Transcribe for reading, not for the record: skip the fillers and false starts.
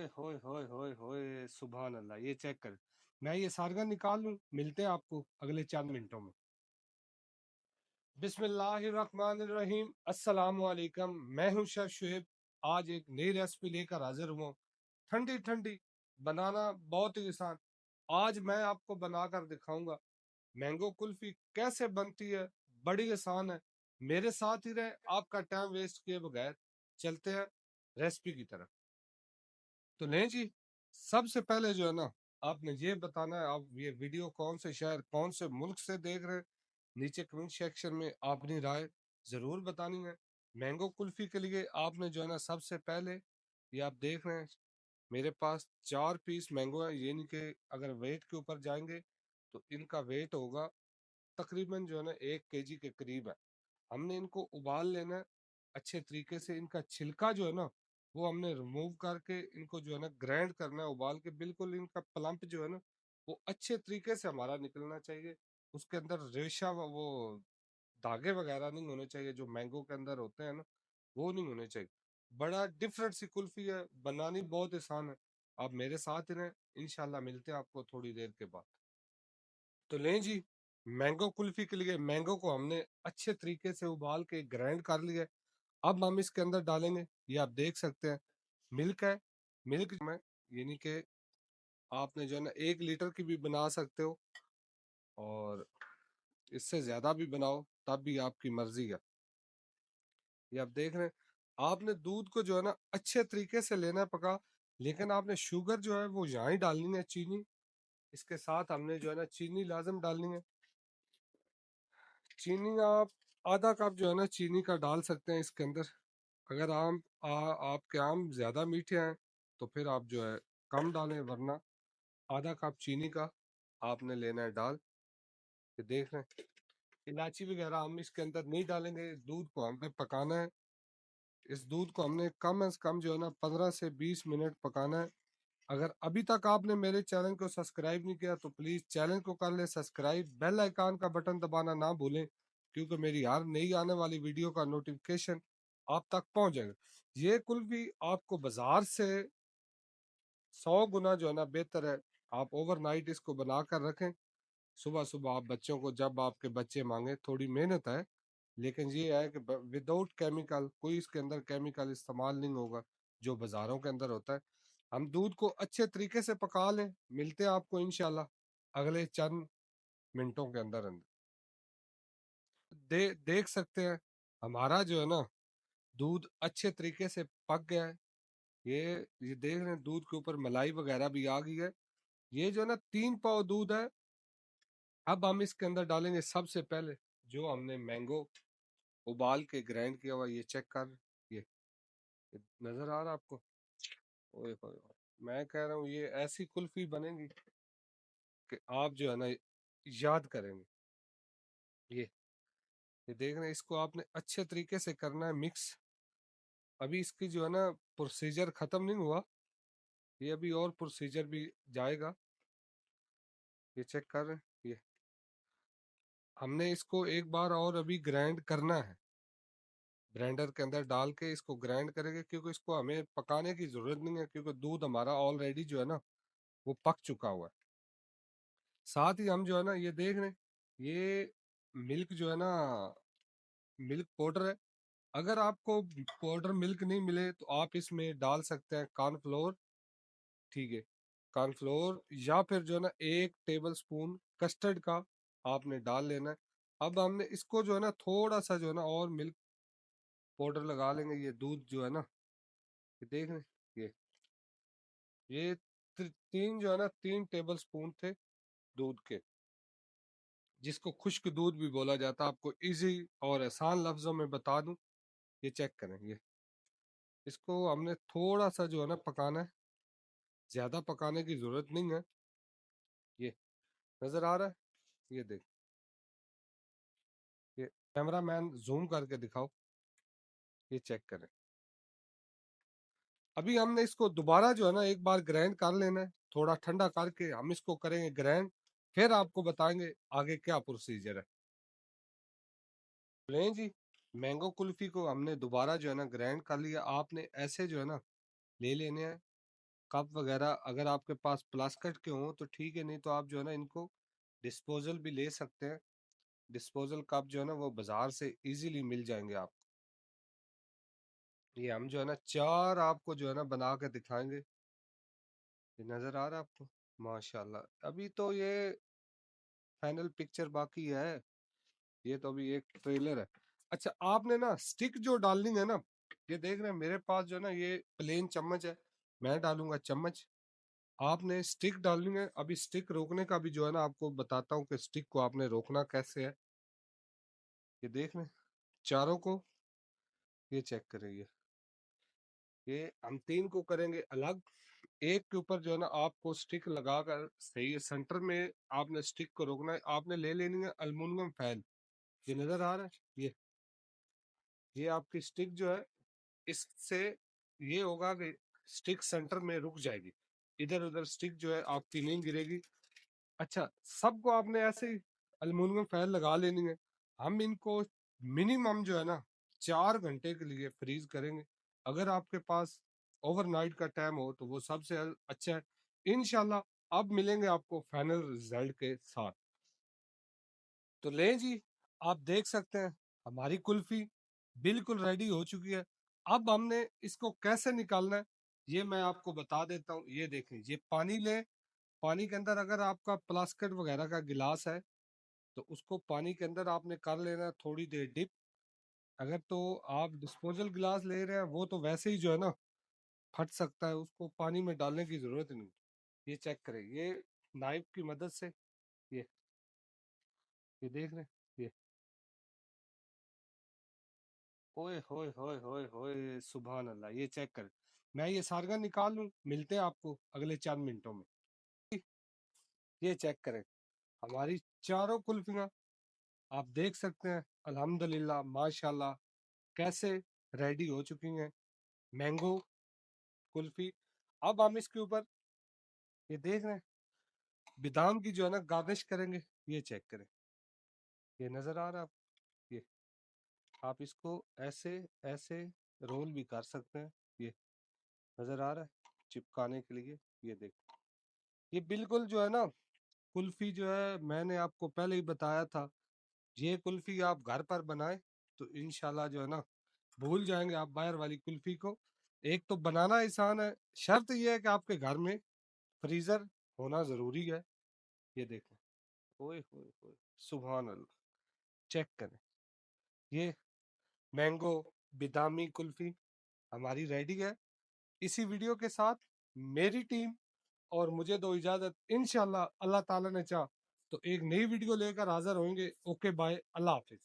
ओए होए होए होए होए, सुभान अल्लाह। ये चेक कर, मैं ये सारगा निकाल लूं। मिलते हैं आपको अगले 4 मिनटों में। बिस्मिल्लाहिर्रहमानिर्रहीम, अस्सलाम वालेकुम। मैं हूं शेफ शुएब। आज एक नई रेसिपी लेकर हाजिर हुआ। ठंडी ठंडी, बनाना बहुत ही आसान। आज मैं आपको बनाकर दिखाऊंगा मैंगो कुल्फी कैसे बनती है। बड़ी आसान है। मेरे साथ ही रहे, आपका टाइम वेस्ट किए बगैर चलते हैं रेसिपी की तरफ। तो नहीं जी, सबसे पहले जो है ना, आपने ये बताना है आप ये वीडियो कौन से शहर कौन से मुल्क से देख रहे हैं। नीचे कमेंट सेक्शन में अपनी राय जरूर बतानी है। मैंगो कुल्फी के लिए आपने जो है ना, सबसे पहले ये आप देख रहे हैं मेरे पास 4 पीस मैंगो है। ये नहीं कि अगर वेट के ऊपर जाएंगे तो इनका वेट होगा तकरीबन जो है ना 1 केजी के करीब है। हमने इनको उबाल लेना है अच्छे तरीके से। इनका छिलका जो है ना, वो हमने रिमूव करके इनको जो है ना ग्राइंड करना है उबाल के। बिल्कुल इनका प्लम्प जो है ना, वो अच्छे तरीके से हमारा निकलना चाहिए। उसके अंदर रेशा वो धागे वगैरह नहीं होने चाहिए जो मैंगो के अंदर होते हैं ना, वो नहीं होने चाहिए। बड़ा डिफरेंट सी कुल्फी है, बनानी बहुत आसान है। आप मेरे साथ ही रहें, इंशाल्लाह मिलते हैं आपको थोड़ी देर के बाद। तो लें जी, मैंगो कुल्फी के लिए मैंगो को हमने अच्छे तरीके से उबाल के ग्राइंड कर लिया है। अब हम इसके अंदर डालेंगे, ये आप देख सकते हैं, मिल्क है। मिल्क में यानी कि आपने जो है ना 1 लीटर की भी बना सकते हो और इससे ज्यादा भी बनाओ, तब भी आपकी मर्जी है। ये आप देख रहे हैं, आपने दूध को जो है ना अच्छे तरीके से लेना है पका। लेकिन आपने शुगर जो है वो यहाँ ही डालनी है, चीनी। इसके साथ हमने जो है ना चीनी लाजम डालनी है। चीनी आप आधा कप जो है ना चीनी का डाल सकते हैं इसके अंदर। अगर आपके आम ज़्यादा मीठे हैं तो फिर आप जो है कम डालें, वरना आधा कप चीनी का आपने लेना है डाल। ये देख रहे हैं, इलायची वगैरह हम इसके अंदर नहीं डालेंगे। दूध को हमें पकाना है। इस दूध को हमने कम से कम जो है ना 15 से 20 मिनट पकाना है। अगर अभी तक आपने मेरे चैनल को सब्सक्राइब नहीं किया तो प्लीज़ चैनल को कर ले सब्सक्राइब। बेल आइकान का बटन दबाना ना भूलें, क्योंकि मेरी हर नई आने वाली वीडियो का नोटिफिकेशन आप तक पहुंच जाएगा। ये कुल्फी आपको बाजार से 100 गुना जो है ना बेहतर है। आप ओवरनाइट इसको बना कर रखें। सुबह सुबह आप बच्चों को, जब आपके बच्चे मांगे, थोड़ी मेहनत है लेकिन ये है कि विदाउट केमिकल, कोई इसके अंदर केमिकल इस्तेमाल नहीं होगा जो बाजारों के अंदर होता है। हम दूध को अच्छे तरीके से पका लें। मिलते हैं आपको इंशाल्लाह अगले चंद मिनटों के अंदर अंदर। देख सकते हैं हमारा जो है ना दूध अच्छे तरीके से पक गया है। ये देख रहे हैं, दूध के ऊपर मलाई वगैरह भी आ गई है। ये जो है ना 3 पाव दूध है। अब हम इसके अंदर डालेंगे सबसे पहले जो हमने मैंगो उबाल के ग्राइंड किया हुआ। ये चेक कर, ये नजर आ रहा आपको? ओए होए होए। मैं कह रहा हूँ ये ऐसी कुल्फी बनेगी कि आप जो है ना याद करेंगे। ये ये देख रहे हैं, इसको आपने अच्छे तरीके से करना है मिक्स। अभी इसकी जो है ना प्रोसीजर खत्म नहीं हुआ, ये अभी और प्रोसीजर भी जाएगा। ये चेक कर रहे हैं, ये हमने इसको एक बार और अभी ग्राइंड करना है। ग्राइंडर के अंदर डाल के इसको ग्राइंड करेंगे, क्योंकि इसको हमें पकाने की जरूरत नहीं है, क्योंकि दूध हमारा ऑलरेडी जो है ना वो पक चुका हुआ है। साथ ही हम जो है ना ये देख रहे हैं, ये मिल्क जो है ना मिल्क पाउडर है। अगर आपको पाउडर मिल्क नहीं मिले तो आप इसमें डाल सकते हैं कॉर्नफ्लोर। ठीक है, कॉर्नफ्लोर या फिर जो है ना 1 टेबल स्पून कस्टर्ड का आपने डाल लेना है। अब हमने इसको जो है ना थोड़ा सा जो है ना और मिल्क पाउडर लगा लेंगे। ये दूध जो है ना, ये देख रहे हैं, ये 3 जो है ना 3 टेबल स्पून थे दूध के, जिसको खुश्क दूध भी बोला जाता है। आपको इजी और आसान लफ्जों में बता दूं, ये चेक करें। ये इसको हमने थोड़ा सा जो है ना पकाना है, ज्यादा पकाने की जरूरत नहीं है। ये नजर आ रहा है? ये देख, ये कैमरा मैन जूम करके दिखाओ। ये चेक करें। अभी हमने इसको दोबारा जो है ना एक बार ग्राइंड कर लेना है। थोड़ा ठंडा करके हम इसको करेंगे ग्राइंड, फिर आपको बताएंगे आगे क्या प्रोसीजर है। लें जी, मैंगो कुल्फी को हमने दोबारा जो है ना ग्राइंड कर लिया। आपने ऐसे जो है ना ले लेने हैं کپ وغیرہ اگر آپ کے پاس پلاسٹک کے ہوں تو ٹھیک ہے، نہیں تو آپ جو ہے نا ان کو ڈسپوزل بھی لے سکتے ہیں. ڈسپوزل کپ جو ہے نا وہ بازار سے ایزیلی مل جائیں گے آپ کو. یہ ہم جو ہے نا 4 آپ کو جو ہے نا بنا کے دکھائیں گے. یہ نظر آ رہا ہے آپ کو؟ ماشاءاللہ. ابھی تو یہ فائنل پکچر باقی ہے، یہ تو ابھی ایک ٹریلر ہے. اچھا آپ نے نا سٹک جو ڈالنی ہے نا، یہ دیکھ رہے ہیں میرے پاس جو ہے نا یہ پلین چمچ ہے، میں ڈالوں گا چمچ. آپ نے سٹک ڈالنی ہے. ابھی سٹک روکنے کا بھی جو ہے نا آپ کو بتاتا ہوں کہ سٹک کو آپ نے روکنا کیسے ہے. یہ دیکھ رہے ہیں چاروں کو، یہ چیک کریں. یہ ہم 3 کو کریں گے الگ. ایک کے اوپر جو ہے نا آپ کو سٹک لگا کر صحیح ہے سینٹر میں آپ نے سٹک کو روکنا ہے. آپ نے لے لینی ہے المونیم فائل. یہ نظر آ رہا ہے؟ یہ آپ کی سٹک جو ہے اس سے یہ ہوگا کہ سٹک سینٹر میں رک جائے گی، ادھر ادھر سٹک جو ہے آپ کی نہیں گرے گی. اچھا سب کو آپ نے ایسے ہی المونیم فائل لگا لینی ہے. ہم ان کو منیمم جو ہے نا 4 گھنٹے کے لیے فریز کریں گے. اگر آپ کے پاس اوور نائٹ کا ٹائم ہو تو وہ سب سے اچھا ہے. انشاءاللہ اب ملیں گے آپ کو فائنل رزلٹ کے ساتھ. تو لیں جی، آپ دیکھ سکتے ہیں ہماری کلفی بالکل ریڈی ہو چکی ہے. اب ہم نے اس کو کیسے نکالنا ہے یہ میں آپ کو بتا دیتا ہوں. یہ دیکھیں، یہ پانی لیں. پانی کے اندر اگر آپ کا پلاسکٹ وغیرہ کا گلاس ہے تو اس کو پانی کے اندر آپ نے کر لینا تھوڑی دیر ڈپ. اگر تو آپ ڈسپوزل گلاس لے رہے ہیں وہ تو ویسے ہی جو ہے نا پھٹ سکتا ہے، اس کو پانی میں ڈالنے کی ضرورت نہیں. یہ چیک کریں، یہ نائف کی مدد سے یہ دیکھ رہے ہیں. یہ اوئے ہوئے ہوئے ہوئے ہوئے سبحان اللہ. یہ چیک کریں، میں یہ سارگا نکال لوں. ملتے ہیں آپ کو اگلے 4 منٹوں میں. یہ چیک کریں ہماری چاروں کلفیاں آپ دیکھ سکتے ہیں الحمدللہ ماشاءاللہ کیسے ریڈی ہو چکی ہیں. مینگو کلفی. اب ہم اس کے اوپر یہ دیکھ رہے ہیں بادام کی جو ہے نا گارنش کریں گے. یہ چیک کریں، یہ نظر آ رہا ہے یہ آپ اس کو ایسے ایسے رول بھی کر سکتے ہیں. یہ نظر آ رہا ہے چپکانے کے لیے. یہ دیکھ، یہ بالکل جو ہے نا کلفی جو ہے میں نے آپ کو پہلے ہی بتایا تھا. یہ کلفی آپ گھر پر بنائیں تو انشاءاللہ جو ہے نا بھول جائیں گے آپ باہر والی کلفی کو. ایک تو بنانا آسان ہے، شرط یہ ہے کہ آپ کے گھر میں فریزر ہونا ضروری ہے. یہ دیکھیں اوئے ہوئے ہوئے سبحان اللہ. چیک کریں، یہ مینگو بادامی کلفی ہماری ریڈی ہے. اسی ویڈیو کے ساتھ میری ٹیم اور مجھے دو اجازت. انشاءاللہ اللہ تعالیٰ نے چاہ تو ایک نئی ویڈیو لے کر حاضر ہوئیں گے. اوکے بائے، اللہ حافظ.